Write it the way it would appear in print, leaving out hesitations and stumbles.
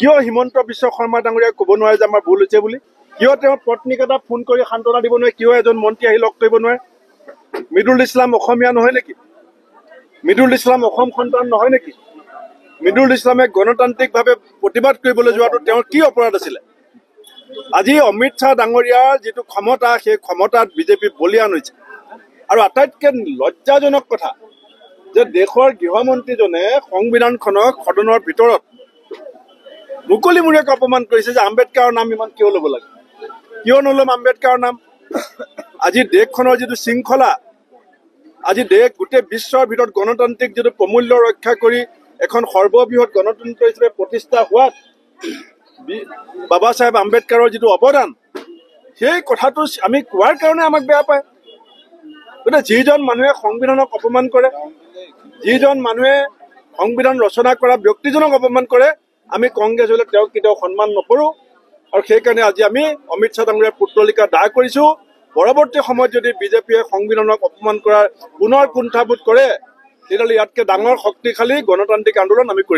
কিয় হিমন্ত বিশ্ব শৰ্মা ডাঙৰীয়াই ক'ব নোৱাৰে যে আমাৰ ভুল হৈছে বুলি? কিয় তেওঁৰ পত্নীক এটা ফোন কৰি সান্তনা দিব নোৱাৰে? কিয় এজন মন্ত্ৰী আহি লগ কৰিব নোৱাৰে? মিদুল ইছলাম অসমীয়া নহয় নেকি? মিদুল ইছলাম অসম সন্তান নহয় নেকি? মিদুল ইছলামে গণতান্ত্ৰিকভাৱে প্ৰতিবাদ কৰিবলৈ যোৱাটো তেওঁৰ কি অপৰাধ আছিলে? আজি অমিত শ্বাহ ডাঙৰীয়াৰ যিটো ক্ষমতা, সেই ক্ষমতাত বিজেপি বলিয়ান হৈছে। আৰু আটাইতকৈ লজ্জাজনক কথা যে দেশৰ গৃহমন্ত্ৰীজনে সংবিধানখনক সদনৰ ভিতৰত মুকলিমূৰীয়াকৈ অপমান কৰিছে যে আম্বেদকাৰৰ নাম ইমান কিয় ল'ব লাগে? কিয় নল'ম আম্বেদকাৰৰ নাম? আজি দেশখনৰ যিটো শৃংখলা, আজি দেশ গোটেই বিশ্বৰ ভিতৰত গণতান্ত্ৰিক যিটো প্ৰমূল্য ৰক্ষা কৰি এখন সৰ্ববৃহৎ গণতন্ত্ৰ হিচাপে প্ৰতিষ্ঠা হোৱাত বাবা চাহেব আম্বেদকাৰৰ যিটো অৱদান, সেই কথাটো আমি কোৱাৰ কাৰণে আমাক বেয়া পায়। গতিকে যিজন মানুহে সংবিধানক অপমান কৰে, যিজন মানুহে সংবিধান ৰচনা কৰা ব্যক্তিজনক অপমান কৰে, আমি কংগ্ৰেছ হ'লে তেওঁক কেতিয়াও সন্মান নকৰোঁ। আৰু সেইকাৰণে আজি আমি অমিত শ্বাহ ডাঙৰীয়াৰ পুত্ৰলিকা দাহ কৰিছোঁ। পৰৱৰ্তী সময়ত যদি বিজেপিয়ে সংবিধানক অপমান কৰাৰ পুনৰ কুণ্ঠাবোধ কৰে, তেতিয়াহ'লে ইয়াতকৈ ডাঙৰ শক্তিশালী গণতান্ত্ৰিক আন্দোলন আমি কৰিম।